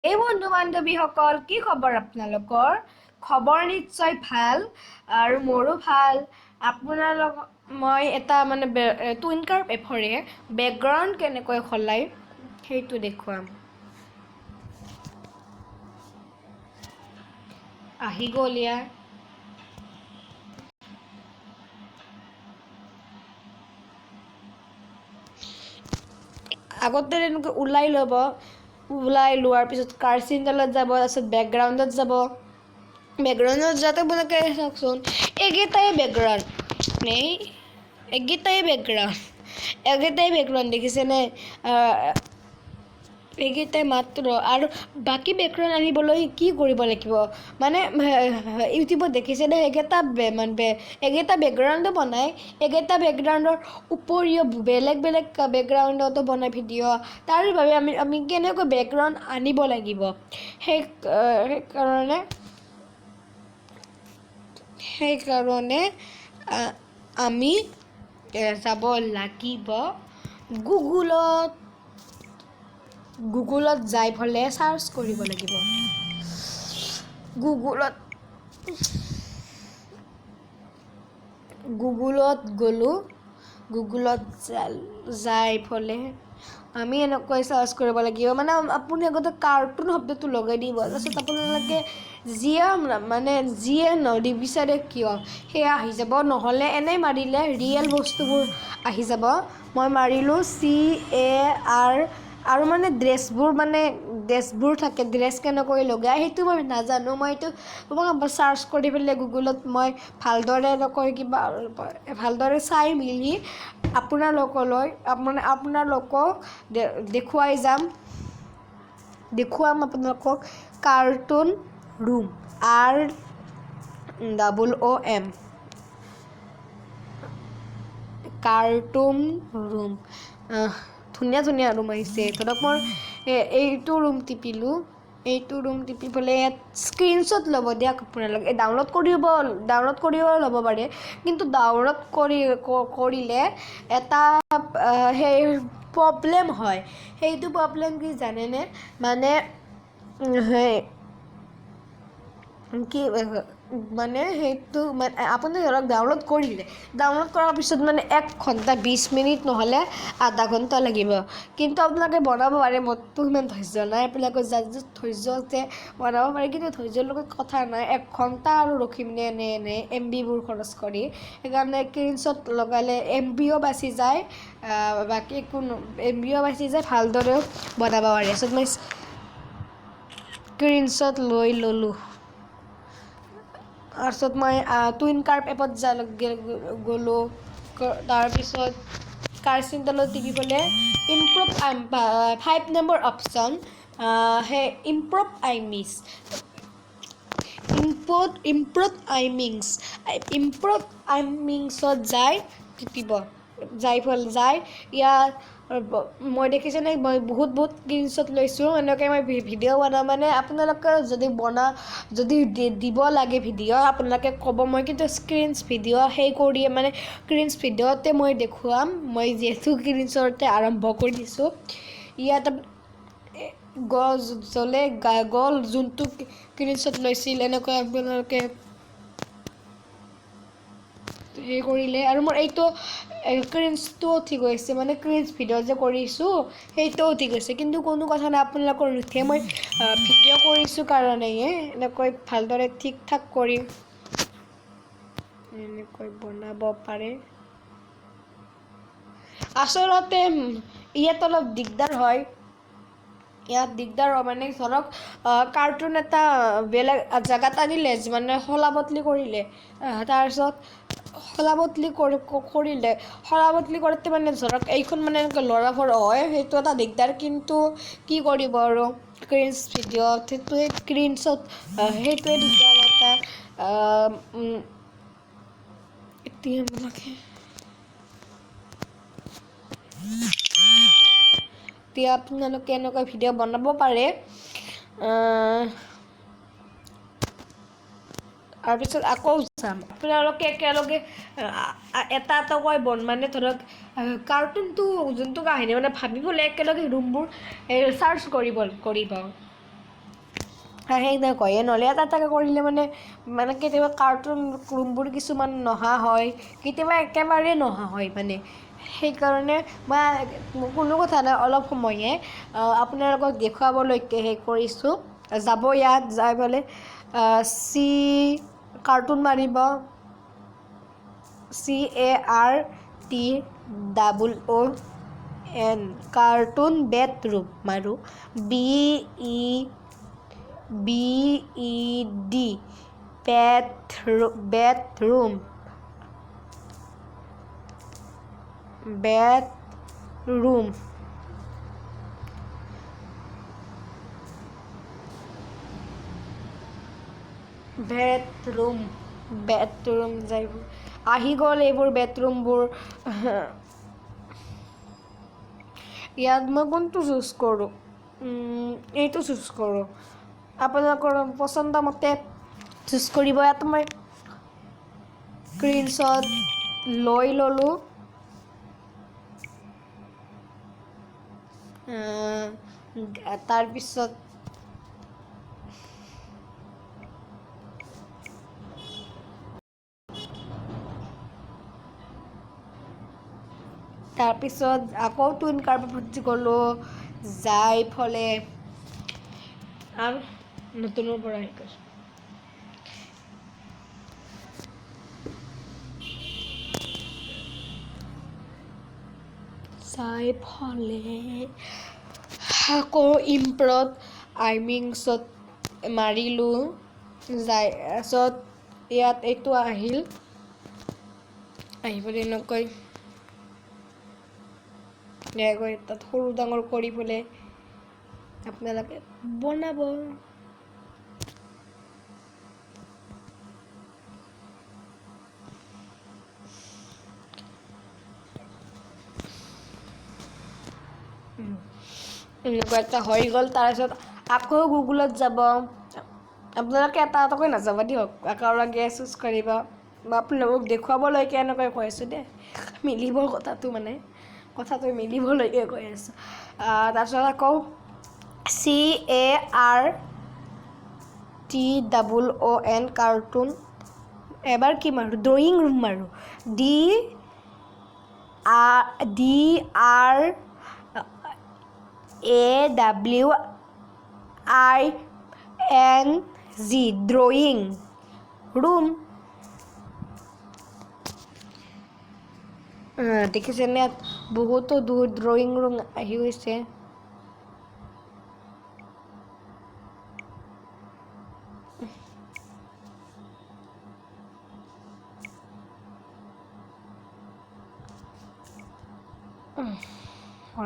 এই বন্ধু বান্ধৱীসকল, কি খবৰ আপোনালোকৰ? খবৰ নিশ্চয় ভাল আৰু মোৰো ভাল। আপোনালোক মই এটা টুইনকাৰ্প এপৰে বেকগ্ৰাউণ্ড কেনেকৈ সলাই সেইটো দেখুৱাম। আহি গ'ল ইয়াৰ। আগতে এনেকৈ ওলাই ল'ব, ওলাই লোৱাৰ পিছত কাৰ্চিনডালত যাব, তাৰপিছত বেকগ্ৰাউণ্ডত যাব। বেকগ্ৰাউণ্ডত যাতে আপোনালোকে চাওকচোন, একেটাই বেকগ্ৰাউণ্ড দেখিছেনে? এইকেইটাই মাত্ৰ, আৰু বাকী বেকগ্ৰাউণ্ড আনিবলৈ কি কৰিব লাগিব? ইউটিউবত দেখিছেনে? একেটা বেকগ্ৰাউণ্ডো বনায়, একেটা বেকগ্ৰাউণ্ডৰ উপৰিও বেলেগ বেলেগ বেকগ্ৰাউণ্ডতো বনায় ভিডিঅ'। তাৰ বাবে আমি কেনেকৈ বেকগ্ৰাউণ্ড আনিব লাগিব, সেইকাৰণে আমি যাব লাগিব গুগলত যাই পেলাই চাৰ্চ কৰিব লাগিব। গুগলত গ'লোঁ, গুগলত যাই পেলাই আমি এনেকৈ চাৰ্চ কৰিব লাগিব। আপুনি আগতে কাৰ্টুন শব্দটো লগাই দিব, তাৰপিছত আপোনালোকে যিয়ে নিবিচাৰে কিয় সেয়া আহি যাব, নহ'লে এনেই মাৰিলে ৰিয়েল বস্তুবোৰ আহি যাব। মই মাৰিলোঁ CAR, আৰু ড্ৰেছবোৰ থাকে, ড্ৰেছ কেনেকৈ লগাই সেইটো মই নাজানো। মই এইটো চাৰ্চ কৰি পেলাই গুগলত মই ভালদৰে চাই মেলি আপোনালোকক দেখুৱাম আপোনালোকক cartoon room, ROOM, cartoon room. ধুনীয়া ধুনীয়া ৰুম আহিছে। ধৰক মই এইটো ৰুম টিপিলোঁ, এইটো ৰুম টিপি পেলাই ইয়াত স্ক্ৰীনশ্বট ল'ব দিয়ক। আপোনালোকে ডাউনলোড কৰিব ল'ব পাৰে, কিন্তু ডাউনলোড কৰিলে এটা প্ৰব্লেম হয়। সেইটো প্ৰব্লেম কি জানেনে? আপুনি ধৰক ডাউনলোড কৰাৰ পিছত 1 ঘণ্টা 20 মিনিট নহ'লে আধা ঘণ্টা লাগিব, কিন্তু আপোনালোকে বনাব পাৰে। মোৰতো ইমান ধৈৰ্য নাই, আপোনালোকে যাৰ ধৈৰ্য আছে বনাব পাৰে, কিন্তু ধৈৰ্যৰ লগত কথা নাই। 1 ঘণ্টা আৰু ৰখিম নে এনে MBবোৰ খৰচ কৰি? সেইকাৰণে স্ক্ৰীনশ্বট লগালে MBও বাচি যায়, বাকী একো MBও বাচি যায়, ভালদৰেও বনাব পাৰে। তাৰপিছত মই স্ক্ৰীনশ্বট লৈ ল'লোঁ। তাৰপিছত মই টুইনকাৰ্প এপত গ'লোঁ। তাৰপিছত কাৰ্চিনডালত টিপি পেলাই ইমপ্ৰুভ 5 নম্বৰ অপশ্যন, ইমপ্ৰুভ আইমিংছত টিপিব। ইয়াত মই দেখিছেনে, মই বহুত স্ক্ৰীনশ্বট লৈছোঁ। এনেকৈ মই ভিডিঅ' বনাওঁ। আপোনালোকে যদি দিব লাগে ভিডিঅ', আপোনালোকে ক'ব, মই কিন্তু ক্ৰিঞ্জ ভিডিঅ'তে মই দেখুৱাম। মই যিহেতু ক্ৰিঞ্জতে আৰম্ভ কৰি দিছোঁ। ইয়াত গ'ল যোনটো ক্ৰিঞ্জশ্বট লৈছিল, এনেকৈ আপোনালোকে কৰিলে। আৰু মোৰ এইটো ক্ৰিঞ্জটোও ঠিক হৈছে, ক্ৰিঞ্জ ভিডিঅ' যে কৰিছোঁ সেইটোও ঠিক হৈছে, কিন্তু কোনো কথা নাই। আপোনালোকৰ নুঠে, মই ভিডিঅ' কৰিছোঁ কাৰণেহে এনেকৈ ভালদৰে ঠিক ঠাক কৰি এনেকৈ বনাব পাৰে। আচলতে ইয়াত অলপ দিগদাৰ হয়। ধৰক কাৰ্টুন এটা বেলেগ জেগাত আনিলে, সলা বদলি কৰিলে, তাৰপিছত সলা বদলি কৰোঁতে ধৰক এইখন এনেকৈ লৰাবৰ হয়, সেইটো এটা দিগদাৰ। কিন্তু কি কৰিব আৰু, ক্ৰিঞ্জ ভিডিঅ'ত সেইটোৱে দিগদাৰ এটা। এতিয়া আপোনালোকে এনেকুৱা ভিডিঅ' বনাব পাৰে। তাৰপিছত আকৌ চাম, আপোনালোকে একেলগে এটাকৈ ধৰক কাৰ্টুনটো যোনটো কাহিনী ভাবিবলৈ একেলগে ৰুমবোৰ চাৰ্চ কৰিব। সেইদিনা কয়ে নহ'লে এটা এটাকৈ কৰিলে মানে কেতিয়াবা কাৰ্টুন ৰুমবোৰ কিছুমান নহা হয়, কেতিয়াবা একেবাৰে নহা হয় মানে। সেইকাৰণে মই কোনো কথা নাই, অলপ সময়ে আপোনালোকক দেখুৱাবলৈকে সেই কৰিছোঁ। যাব ইয়াত যাই পেলাই চি কাৰ্টুন মাৰিব, CARTOON কাৰ্টুন বেডৰুম মাৰো, BED বেডৰুম যাই আহি গ'ল এইবোৰ বেডৰুমবোৰ। ইয়াত মই কোনটো চুজ কৰোঁ? এইটো চুজ কৰোঁ, আপোনালোকৰ পচন্দ মতে চুজ কৰিব। ইয়াত মই স্ক্ৰীনশ্বট লৈ ল'লোঁ। তাৰপিছত আকৌ টুইন কাৰ্পেট গ'লোঁ, যাই ফলে আৰু নতুনৰ পৰা শিকাইছোঁ। যাই ফলে আকৌ ইম্প্ৰত আইমিংছত মাৰিলোঁ, যাই পাছত ইয়াত এইটো আহিল, আহি পেলাই এনেকৈ তাত সৰু ডাঙৰ কৰি পেলাই আপোনালোকে বনাব। এনেকুৱা এটা হৈ গ'ল। তাৰপিছত আকৌ গুগলত যাব, আপোনালোকে এটা এটাকৈ নাযাব দিয়ক, একেলগে চুজ কৰিব। মই আপোনালোকক দেখুৱাবলৈকে এনেকৈ কৈ আছোঁ দেই, মিলিব কথাটো মিলিবলৈকে কৈ আছোঁ। তাৰপিছত আকৌ CARTOON কাৰ্টুন, এবাৰ কি মাৰোঁ? ড্ৰয়িং ৰুম মাৰোঁ, DRAWING ড্ৰয়িং ৰুম। দেখিছেনে ইয়াত বহুতো ড্ৰয়িং ৰুম আহি গৈছে।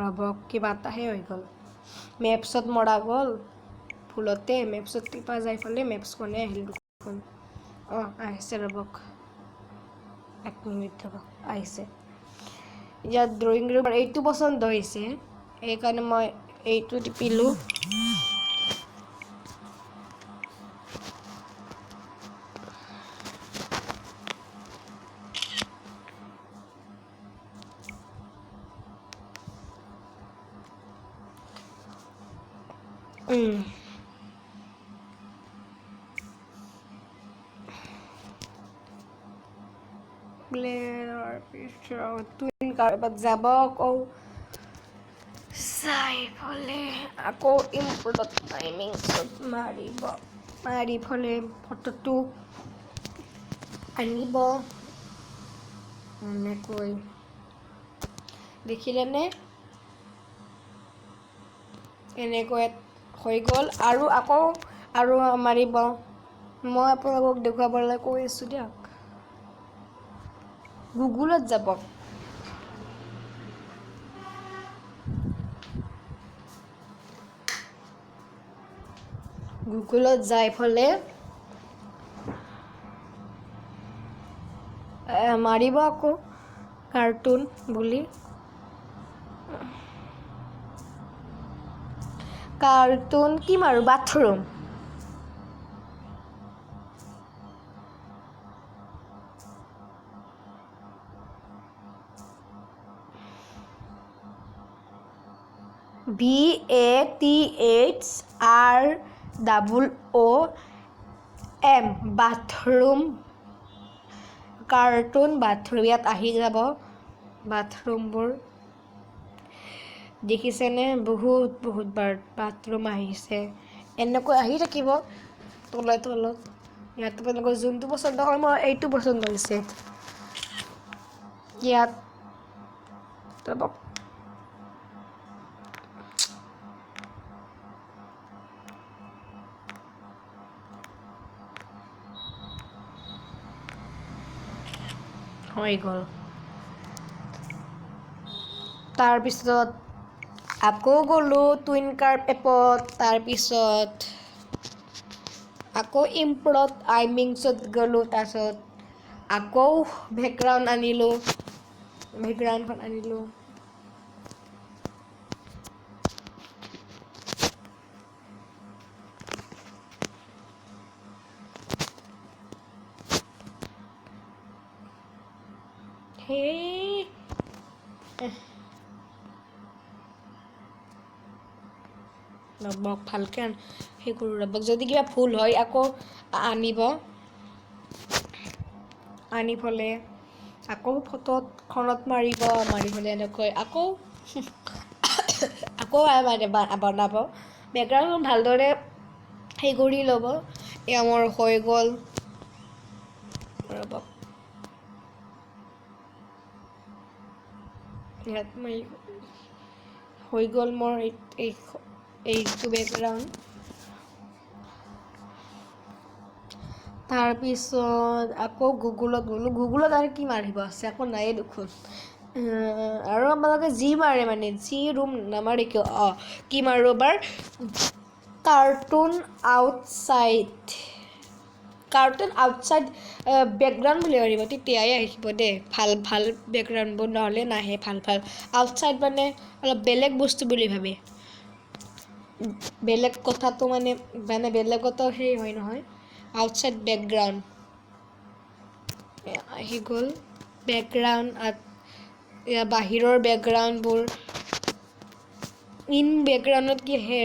ৰ'ব, কিবা এটাহে হৈ গ'ল, মেপছত মৰা গ'ল ভুলতে, মেপছত টিপা যাই ফেলে মেপছখনে আহিল দেখোন। আহিছে ৰ'বক, 1 মিনিট ৰ'বক, আহিছে। ইয়াত ড্ৰয়িং ৰুম এইটো পচন্দ হৈছে, সেইকাৰণে মই এইটো টিপিলোঁ। টুইন কাৰ্পেট যাব, আকৌ চাই ফলে আকৌ ইম্পৰ্টত টাইমিংছত মাৰি ফলে ফটোটো আনিব। এনেকৈ দেখিলেনে? এনেকৈ হৈ গ'ল। আৰু মাৰিব, মই আপোনালোকক দেখুৱাবলৈ কৈ আছোঁ দিয়ক। গুগলত যাব, গুগলত যাই ফলে মাৰিব আকৌ কাৰ্টুন বুলি, কাৰ্টুন কি মাৰোঁ? Bathroom. BATHROOM BATHROOM bathroom cartoon bathroom ইয়াত আহি যাব বাথৰুমবোৰ দেখিছেনে বহুত বাৰ বাথৰুম আহিছে এনেকৈ আহি থাকিব তলত ইয়াত আপোনালোকৰ যোনটো পচন্দ হয় মই এইটো পচন্দ হৈছে ইয়াত হৈ গ'ল তাৰপিছত আকৌ গ'লো টুইন কাৰ্ভ এপত তাৰপিছত আকৌ ইম্প্ৰত আইমিংছত গ'লো তাৰপিছত আকৌ বেকগ্ৰাউণ্ড আনিলোঁ সেই ৰ'বক ভালকৈ সেই কৰোঁ ৰ'বক যদি কিবা ভুল হয় আকৌ আনি পেলাই আকৌ ফটোখনত মাৰি পেলাই এনেকৈ আকৌ বনাব বেকগ্ৰাউণ্ড ভালদৰে সেই কৰি ল'ব এয়া মোৰ হৈ গ'ল ৰ'বক ইয়াত মই হৈ গ'ল মোৰ এইটো বেকগ্ৰাউণ্ড তাৰপিছত আকৌ গুগলত গ'লোঁ গুগলত আৰু কি মাৰিব আছে আকৌ নায়ে দেখোন আৰু আপোনালোকে যি মাৰে মানে যি ৰুম নামাৰে কিয় কি মাৰোঁ এবাৰ কাৰ্টুন আউটছাইড বেকগ্ৰাউণ্ড বুলি মাৰিব তেতিয়াই আহিব দেই ভাল বেকগ্ৰাউণ্ডবোৰ নহ'লে নাহে ভাল আউটছাইড মানে অলপ বেলেগ বস্তু বুলি ভাবে বেলেগ কথাটো মানে বেলেগতো সেই হয় নহয় আউটছাইড বেকগ্ৰাউণ্ড আহি গ'ল বেকগ্ৰাউণ্ড বাহিৰৰ বেকগ্ৰাউণ্ডবোৰ ইন বেকগ্ৰাউণ্ডত কি আহে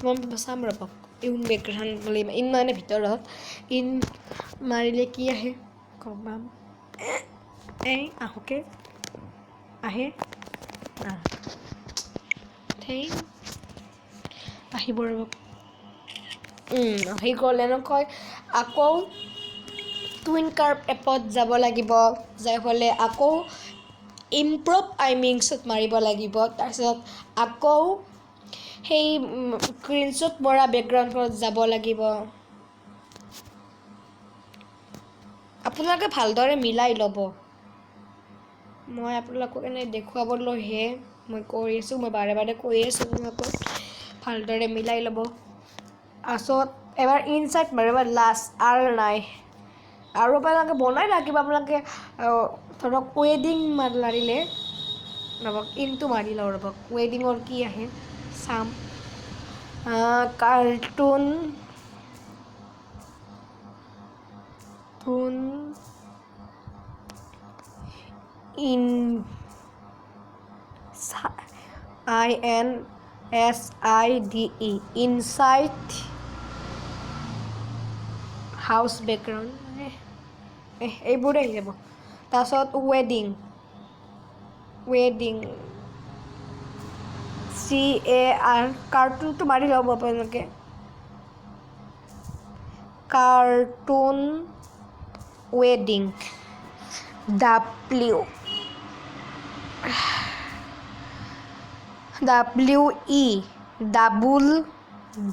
মই চাম ৰ'বক ইন বেকগ্ৰাউণ্ড বুলি ইন মানে ভিতৰত ইন মাৰিলে কি আহে কমাম আহোকে আহে আহিব ৰ'বক আহি গ'ল এনেকৈ আকৌ টুইন কাৰ্ভ এপত যাব লাগিব যাই হ'লে আকৌ ইম্প্ৰভ আইমিংছত মাৰিব লাগিব তাৰপিছত আকৌ সেই স্ক্ৰীনশ্বট মৰা বেকগ্ৰাউণ্ডখনত যাব লাগিব আপোনালোকে ভালদৰে মিলাই ল'ব মই আপোনালোকক এনেই দেখুৱাবলৈহে মই কৰি আছোঁ মই বাৰে কৈ আছোঁ আপোনালোকক ভালদৰে মিলাই ল'ব তাৰপিছত এবাৰ ইনচাইড মাৰিব লাষ্ট আৰু নাই আৰু আপোনালোকে বনাই থাকিব আপোনালোকে ধৰক ৱেডিং মাৰিলে ৰ'বক ইনটো মাৰি লওঁ ৰ'বক ৱেডিঙৰ কি আহে চাম cartoon INSIDE inside house background এইবোৰে আহি যাব তাৰপিছত ৱেডিং CAR কাৰ্টুনটো মাৰি ল'ব আপোনালোকে কাৰ্টুন ৱেডিং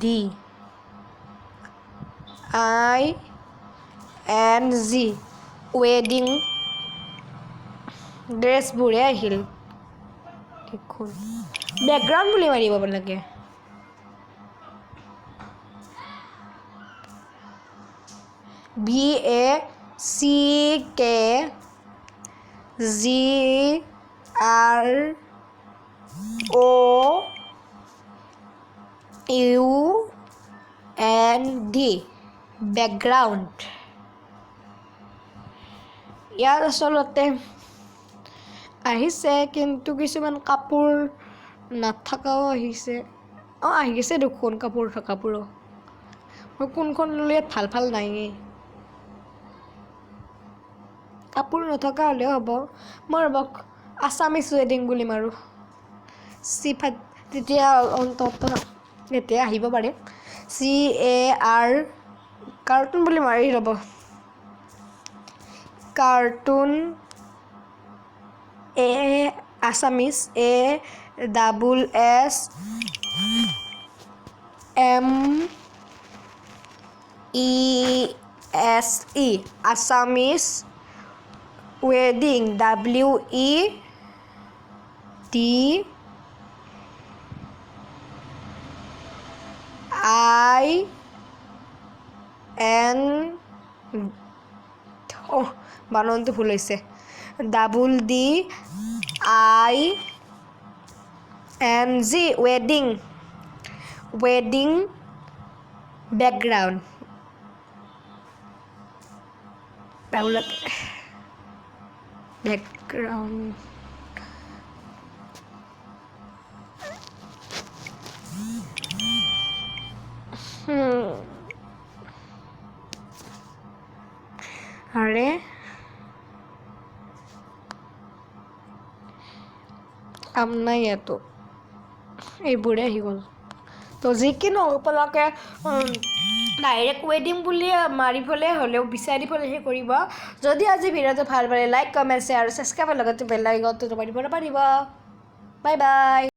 WEDING ৱেডিং ড্ৰেছবোৰে আহিল দেখোন বেকগ্ৰাউণ্ড বুলি মাৰিব আপোনালোকে BACKGROUND বেকগ্ৰাউণ্ড ইয়াত আচলতে আহিছে কিন্তু কিছুমান কাপোৰ নাথাকাও আহিছে অঁ আহি গৈছে দেখোন কাপোৰ থকাবোৰো মই কোনখন ল'লে ইয়াত ভাল নাইয়ে কাপোৰ নথকা হ'লেও হ'ব মই ৰ'বক আছামিজ ৱেডিং বুলি মাৰোঁ চিফাত তেতিয়া অন্তত এতিয়া আহিব পাৰে CAR কাৰ্টুন বুলি মাৰি ৰ'ব cartoon A Assamese ASSMESE Assamese ৱেডিং WEDIN বানানটো ভুল হৈছে DDING ৱেডিং বেকগ্ৰাউণ্ড background আৰে কাম নাই ইয়াতো এইবোৰে আহি গ'ল তো যিকিনো আপোনালোকে ডাইৰেক্ট ৱেডিং বুলি মাৰি পেলাই হ'লেও বিচাৰি পেলাইহে কৰিব যদি আজি ভিডিঅ'টো ভাল পালে লাইক কমেণ্ট শ্বেয়াৰ আৰু ছাবস্ক্ৰাইবৰ লগতে বেল আইকনটো দবাই দিব পাৰিব বাই বাই